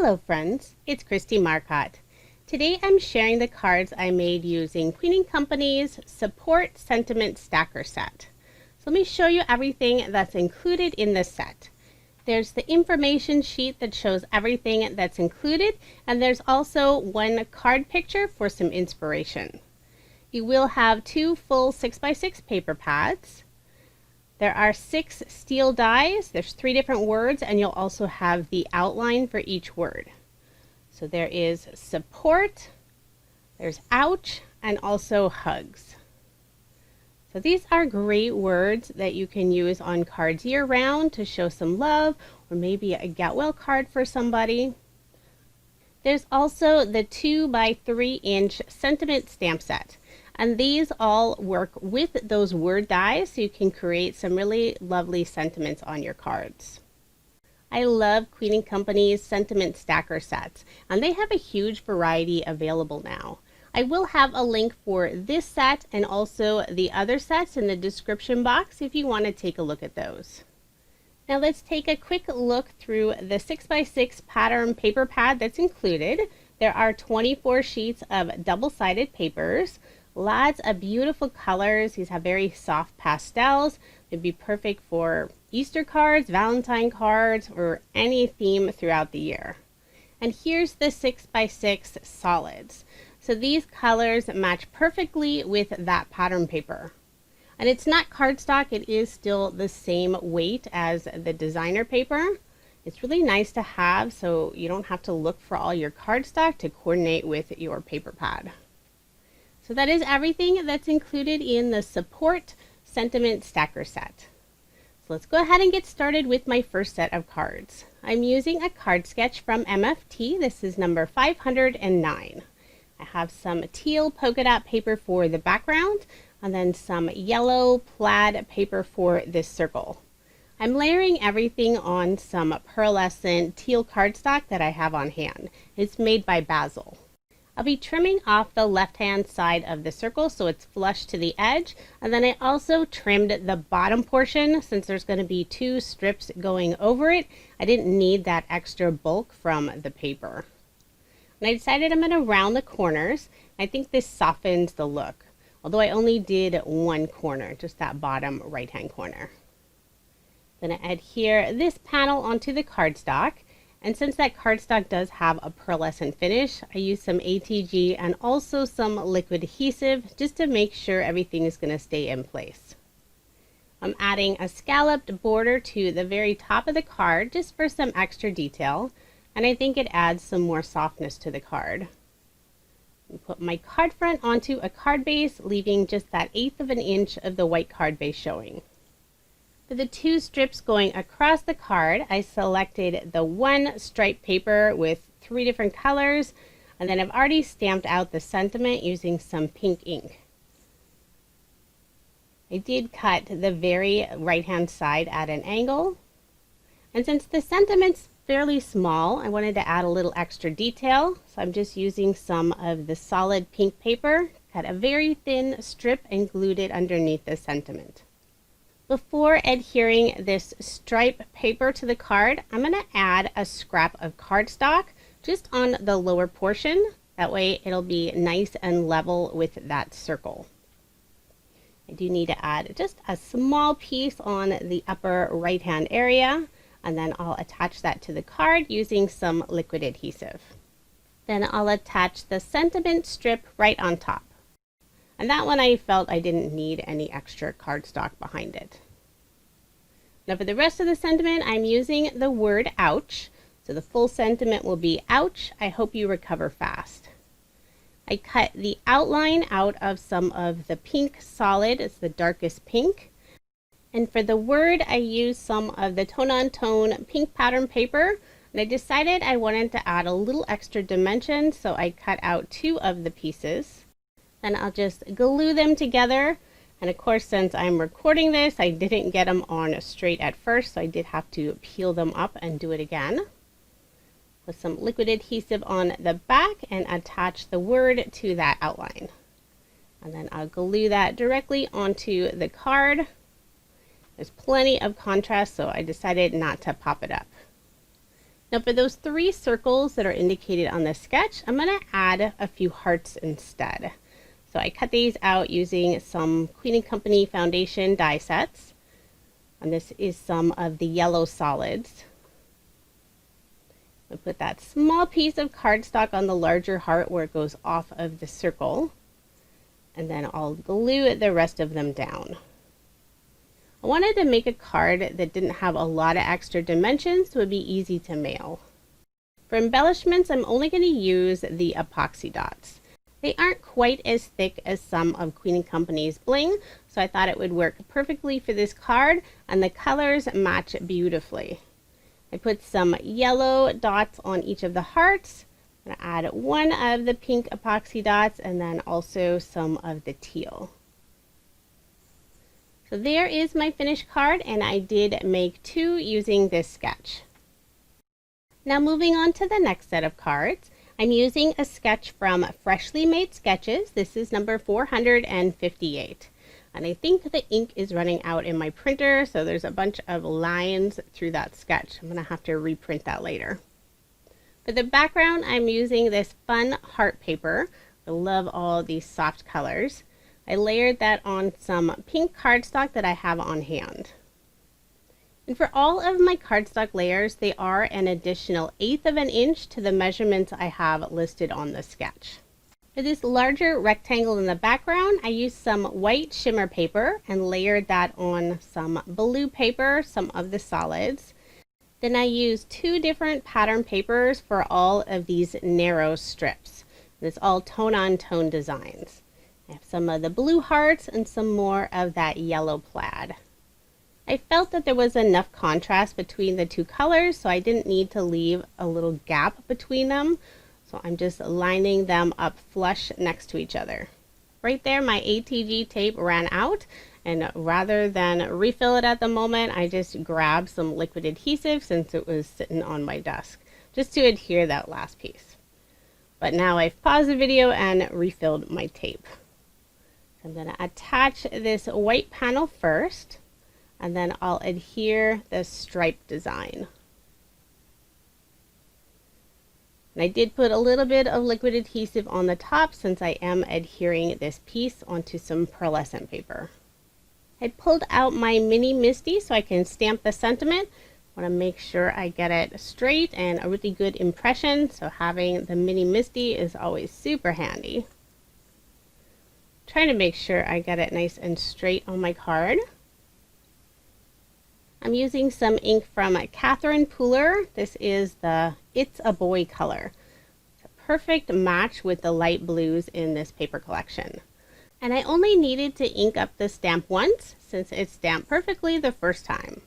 Hello friends, it's Kristie Marcotte. Today I'm sharing the cards I made using Queen & Company's Support Sentiment Stacker set. So let me show you everything that's included in this set. There's the information sheet that shows everything that's included, and there's also one card picture for some inspiration. You will have 2 full 6x6 paper pads. There are 6 steel dies, there's 3 different words, and you'll also have the outline for each word. So there is support, there's ouch, and also hugs. So these are great words that you can use on cards year round to show some love, or maybe a get well card for somebody. There's also the 2x3 inch sentiment stamp set. And these all work with those word dies, so you can create some really lovely sentiments on your cards. I love Queen & Company's sentiment stacker sets, and they have a huge variety available now. I will have a link for this set and also the other sets in the description box if you want to take a look at those. Now let's take a quick look through the 6x6 pattern paper pad that's included. There are 24 sheets of double-sided papers. Lots of beautiful colors. These have very soft pastels. They'd be perfect for Easter cards, Valentine cards, or any theme throughout the year. And here's the 6x6 solids. So these colors match perfectly with that pattern paper. And it's not cardstock, it is still the same weight as the designer paper. It's really nice to have so you don't have to look for all your cardstock to coordinate with your paper pad. So that is everything that's included in the Support Sentiment Stacker set. So let's go ahead and get started with my first set of cards. I'm using a card sketch from MFT. This is number 509. I have some teal polka dot paper for the background, and then some yellow plaid paper for this circle. I'm layering everything on some pearlescent teal cardstock that I have on hand. It's made by Basil. I'll be trimming off the left-hand side of the circle so it's flush to the edge, and then I also trimmed the bottom portion since there's going to be 2 strips going over it. I didn't need that extra bulk from the paper. And I decided I'm going to round the corners. I think this softens the look, although I only did one corner, just that bottom right-hand corner. I'm going to adhere this panel onto the cardstock. And since that cardstock does have a pearlescent finish, I used some ATG and also some liquid adhesive just to make sure everything is going to stay in place. I'm adding a scalloped border to the very top of the card just for some extra detail, and I think it adds some more softness to the card. I put my card front onto a card base, leaving just that 1/8 of an inch of the white card base showing. For the 2 strips going across the card, I selected the 1 stripe paper with 3 different colors, and then I've already stamped out the sentiment using some pink ink. I did cut the very right-hand side at an angle, and since the sentiment's fairly small, I wanted to add a little extra detail, so I'm just using some of the solid pink paper, cut a very thin strip and glued it underneath the sentiment. Before adhering this stripe paper to the card, I'm going to add a scrap of cardstock just on the lower portion. That way it'll be nice and level with that circle. I do need to add just a small piece on the upper right hand area, and then I'll attach that to the card using some liquid adhesive. Then I'll attach the sentiment strip right on top. And that one I felt I didn't need any extra cardstock behind it. Now for the rest of the sentiment, I'm using the word ouch. So the full sentiment will be ouch, I hope you recover fast. I cut the outline out of some of the pink solid, it's the darkest pink. And for the word, I used some of the tone-on-tone pink pattern paper. And I decided I wanted to add a little extra dimension, so I cut out 2 of the pieces. Then I'll just glue them together, and of course since I'm recording this I didn't get them on straight at first, so I did have to peel them up and do it again. Put some liquid adhesive on the back and attach the word to that outline, and then I'll glue that directly onto the card. There's plenty of contrast, so I decided not to pop it up. Now for those 3 circles that are indicated on the sketch, I'm going to add a few hearts instead. So I cut these out using some Queen & Company foundation die sets. And this is some of the yellow solids. I put that small piece of cardstock on the larger heart where it goes off of the circle. And then I'll glue the rest of them down. I wanted to make a card that didn't have a lot of extra dimensions so it would be easy to mail. For embellishments, I'm only going to use the epoxy dots. They aren't quite as thick as some of Queen & Company's bling, so I thought it would work perfectly for this card, and the colors match beautifully. I put some yellow dots on each of the hearts. I'm going to add one of the pink epoxy dots and then also some of the teal. So there is my finished card, and I did make 2 using this sketch. Now moving on to the next set of cards. I'm using a sketch from Freshly Made Sketches. This is number 458. And I think the ink is running out in my printer, so there's a bunch of lines through that sketch. I'm going to have to reprint that later. For the background, I'm using this fun heart paper. I love all these soft colors. I layered that on some pink cardstock that I have on hand. And for all of my cardstock layers, they are an additional 1/8 of an inch to the measurements I have listed on the sketch. For this larger rectangle in the background, I used some white shimmer paper and layered that on some blue paper, some of the solids. Then I used 2 different pattern papers for all of these narrow strips. It's all tone-on-tone designs. I have some of the blue hearts and some more of that yellow plaid. I felt that there was enough contrast between the 2 colors, so I didn't need to leave a little gap between them. So I'm just lining them up flush next to each other. Right there, my ATG tape ran out, and rather than refill it at the moment, I just grabbed some liquid adhesive since it was sitting on my desk, just to adhere that last piece. But now I've paused the video and refilled my tape. So I'm going to attach this white panel first, and then I'll adhere the stripe design. And I did put a little bit of liquid adhesive on the top since I am adhering this piece onto some pearlescent paper. I pulled out my mini MISTI so I can stamp the sentiment. I want to make sure I get it straight and a really good impression, so having the mini MISTI is always super handy. Trying to make sure I get it nice and straight on my card. I'm using some ink from Catherine Pooler. This is the It's a Boy color. It's a perfect match with the light blues in this paper collection. And I only needed to ink up the stamp once since it stamped perfectly the first time.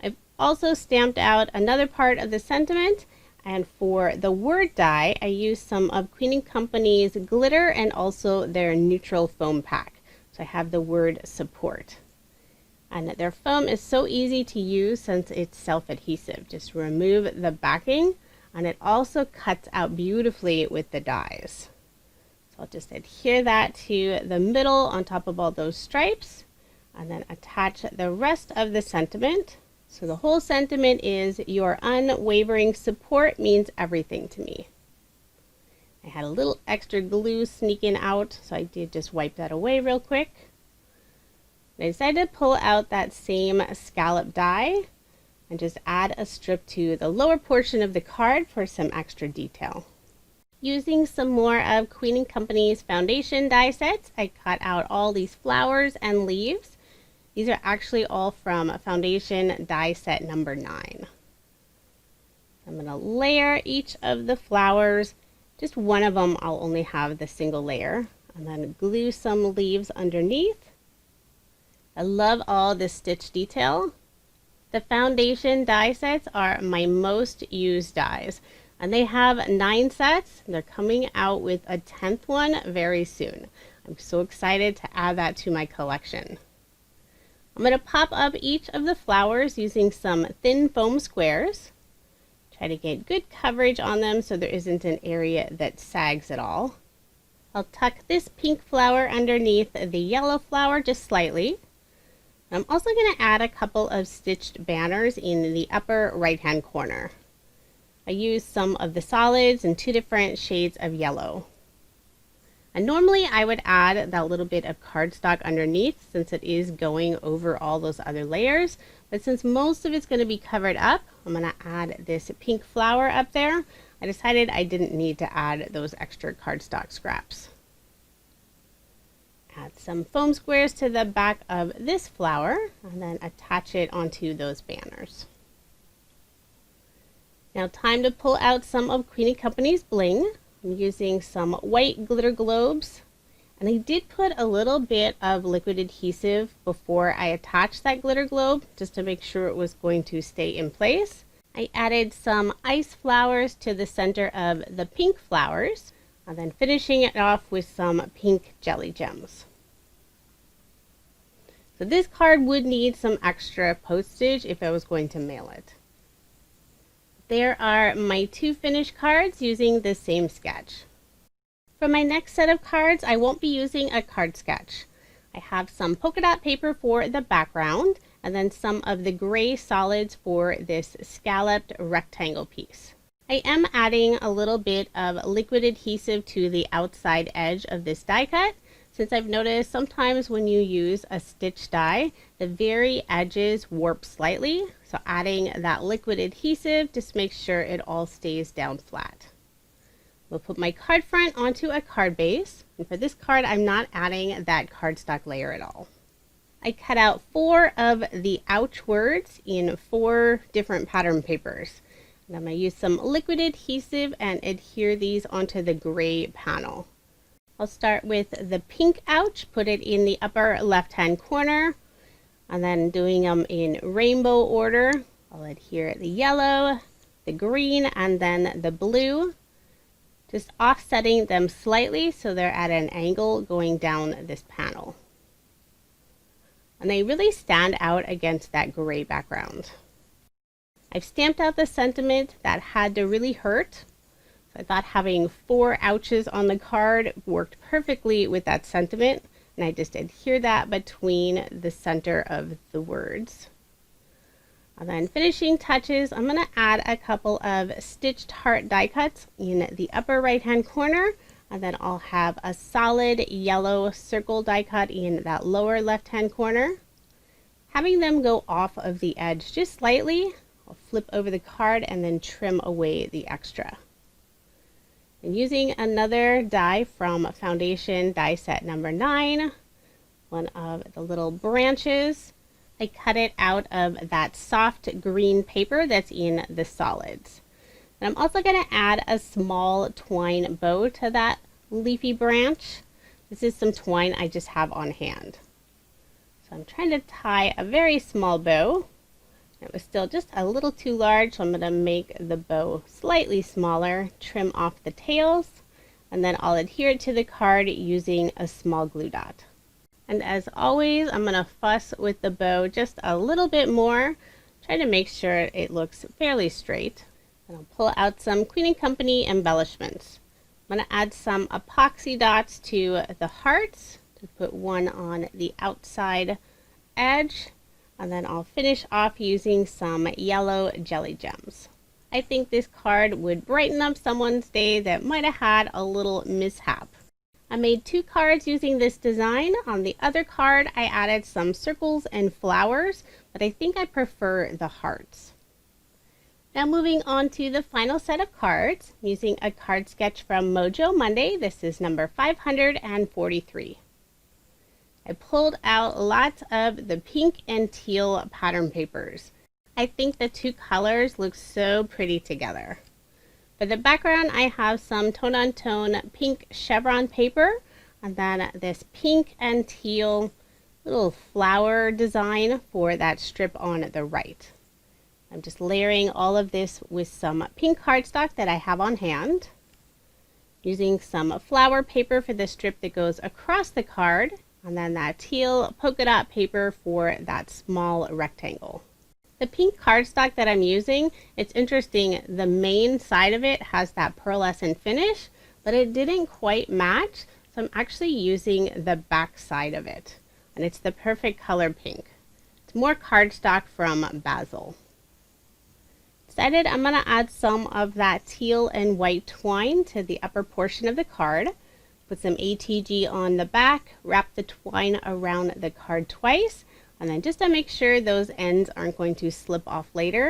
I've also stamped out another part of the sentiment, and for the word die, I used some of Queen & Company's glitter and also their neutral foam pack. So I have the word support. And their foam is so easy to use since it's self-adhesive. Just remove the backing, and it also cuts out beautifully with the dies. So I'll just adhere that to the middle on top of all those stripes, and then attach the rest of the sentiment. So the whole sentiment is, your unwavering support means everything to me. I had a little extra glue sneaking out, so I did just wipe that away real quick. I decided to pull out that same scallop die and just add a strip to the lower portion of the card for some extra detail. Using some more of Queen & Company's foundation die sets, I cut out all these flowers and leaves. These are actually all from foundation die set number 9. I'm going to layer each of the flowers. Just one of them I'll only have the single layer, and then glue some leaves underneath. I love all this stitch detail. The foundation die sets are my most used dies, and they have 9 sets. They're coming out with a 10th one very soon. I'm so excited to add that to my collection. I'm going to pop up each of the flowers using some thin foam squares. Try to get good coverage on them so there isn't an area that sags at all. I'll tuck this pink flower underneath the yellow flower just slightly. I'm also going to add a couple of stitched banners in the upper right hand corner. I used some of the solids and 2 different shades of yellow. And normally I would add that little bit of cardstock underneath since it is going over all those other layers. But since most of it's going to be covered up, I'm going to add this pink flower up there. I decided I didn't need to add those extra cardstock scraps. Add some foam squares to the back of this flower and then attach it onto those banners. Now time to pull out some of Queen & Company's bling. I'm using some white glitter globes, and I did put a little bit of liquid adhesive before I attached that glitter globe just to make sure it was going to stay in place. I added some ice flowers to the center of the pink flowers, and then finishing it off with some pink jelly gems. So this card would need some extra postage if I was going to mail it. There are my 2 finished cards using the same sketch. For my next set of cards, I won't be using a card sketch. I have some polka dot paper for the background and then some of the gray solids for this scalloped rectangle piece. I am adding a little bit of liquid adhesive to the outside edge of this die cut, since I've noticed sometimes when you use a stitch die, the very edges warp slightly. So adding that liquid adhesive just makes sure it all stays down flat. We'll put my card front onto a card base, and for this card I'm not adding that cardstock layer at all. I cut out 4 of the ouch words in 4 different pattern papers. And I'm going to use some liquid adhesive and adhere these onto the gray panel. I'll start with the pink ouch, put it in the upper left hand corner, and then doing them in rainbow order. I'll adhere the yellow, the green, and then the blue, just offsetting them slightly so they're at an angle going down this panel. And they really stand out against that gray background. I've stamped out the sentiment that had to really hurt. So I thought having 4 ouches on the card worked perfectly with that sentiment, and I just adhere that between the center of the words. And then finishing touches, I'm going to add a couple of stitched heart die cuts in the upper right hand corner, and then I'll have a solid yellow circle die cut in that lower left hand corner. Having them go off of the edge just slightly, I'll flip over the card and then trim away the extra. And using another die from Foundation die set number 9, one of the little branches, I cut it out of that soft green paper that's in the solids. And I'm also going to add a small twine bow to that leafy branch. This is some twine I just have on hand. So I'm trying to tie a very small bow. It was still just a little too large, so I'm going to make the bow slightly smaller, trim off the tails, and then I'll adhere it to the card using a small glue dot. And as always, I'm going to fuss with the bow just a little bit more, try to make sure it looks fairly straight. And I'll pull out some Queen & Company embellishments. I'm going to add some epoxy dots to the hearts, to put one on the outside edge. And then I'll finish off using some yellow jelly gems. I think this card would brighten up someone's day that might have had a little mishap. I made 2 cards using this design. On the other card, I added some circles and flowers, but I think I prefer the hearts. Now moving on to the final set of cards, I'm using a card sketch from Mojo Monday. This is number 543. I pulled out lots of the pink and teal pattern papers. I think the 2 colors look so pretty together. For the background, I have some tone-on-tone pink chevron paper, and then this pink and teal little flower design for that strip on the right. I'm just layering all of this with some pink cardstock that I have on hand, using some flower paper for the strip that goes across the card, and then that teal polka dot paper for that small rectangle. The pink cardstock that I'm using, it's interesting, the main side of it has that pearlescent finish, but it didn't quite match, so I'm actually using the back side of it, and it's the perfect color pink. It's more cardstock from Basil. Decided I'm going to add some of that teal and white twine to the upper portion of the card. Put some ATG on the back, wrap the twine around the card twice, and then just to make sure those ends aren't going to slip off later,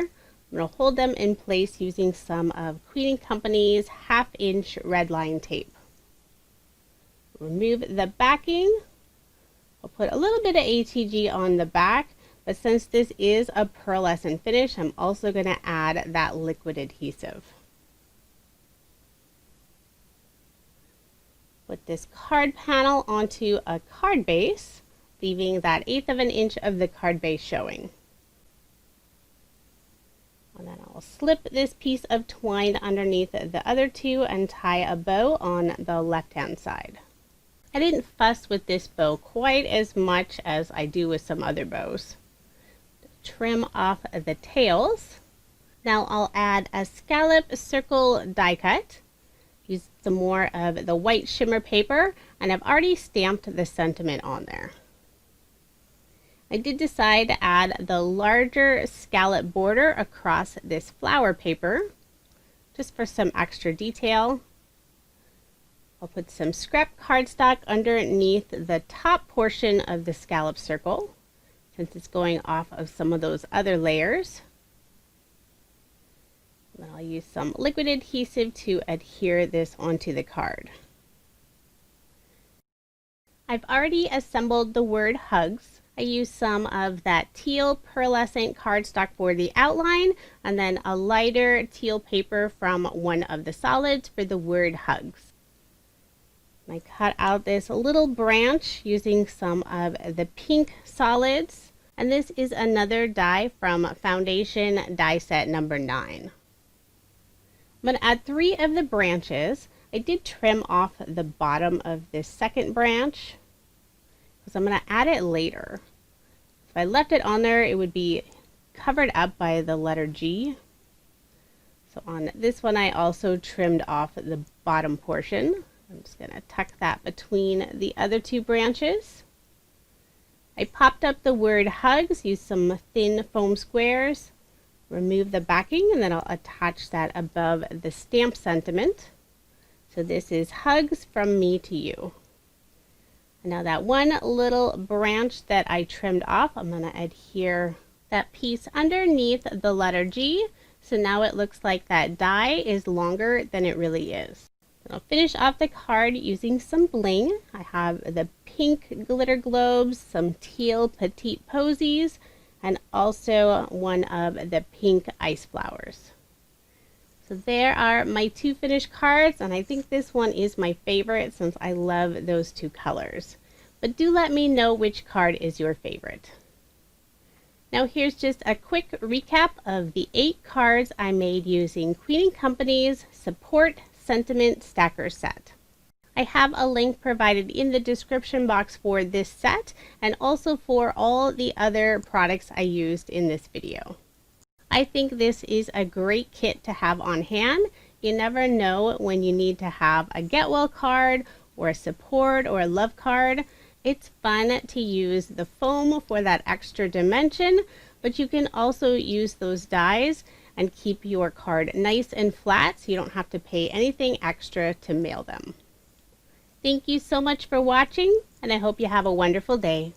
I'm going to hold them in place using some of Queen & Company's 1/2-inch red line tape. Remove the backing. I'll put a little bit of ATG on the back, but since this is a pearlescent finish, I'm also going to add that liquid adhesive. Put this card panel onto a card base, leaving that 1/8 of an inch of the card base showing. And then I'll slip this piece of twine underneath the other two and tie a bow on the left-hand side. I didn't fuss with this bow quite as much as I do with some other bows. Trim off the tails. Now I'll add a scallop circle die cut. Use some more of the white shimmer paper, and I've already stamped the sentiment on there. I did decide to add the larger scallop border across this flower paper, just for some extra detail. I'll put some scrap cardstock underneath the top portion of the scallop circle, since it's going off of some of those other layers. Then I'll use some liquid adhesive to adhere this onto the card. I've already assembled the word hugs. I used some of that teal pearlescent cardstock for the outline, and then a lighter teal paper from one of the solids for the word hugs. I cut out this little branch using some of the pink solids, and this is another die from Foundation die set number 9. I'm going to add 3 of the branches. I did trim off the bottom of this second branch because I'm going to add it later. If I left it on there, it would be covered up by the letter G. So on this one, I also trimmed off the bottom portion. I'm just going to tuck that between the other 2 branches. I popped up the word hugs, used some thin foam squares, remove the backing, and then I'll attach that above the stamp sentiment. So this is hugs from me to you. And now that one little branch that I trimmed off, I'm going to adhere that piece underneath the letter G. So now it looks like that die is longer than it really is. I'll finish off the card using some bling. I have the pink glitter globes, some teal petite posies, and also one of the pink ice flowers. So there are my 2 finished cards, and I think this one is my favorite since I love those 2 colors. But do let me know which card is your favorite. Now here's just a quick recap of the 8 cards I made using Queen & Company's Support Sentiment Stacker Set. I have a link provided in the description box for this set and also for all the other products I used in this video. I think this is a great kit to have on hand. You never know when you need to have a get well card or a support or a love card. It's fun to use the foam for that extra dimension, but you can also use those dies and keep your card nice and flat so you don't have to pay anything extra to mail them. Thank you so much for watching, and I hope you have a wonderful day.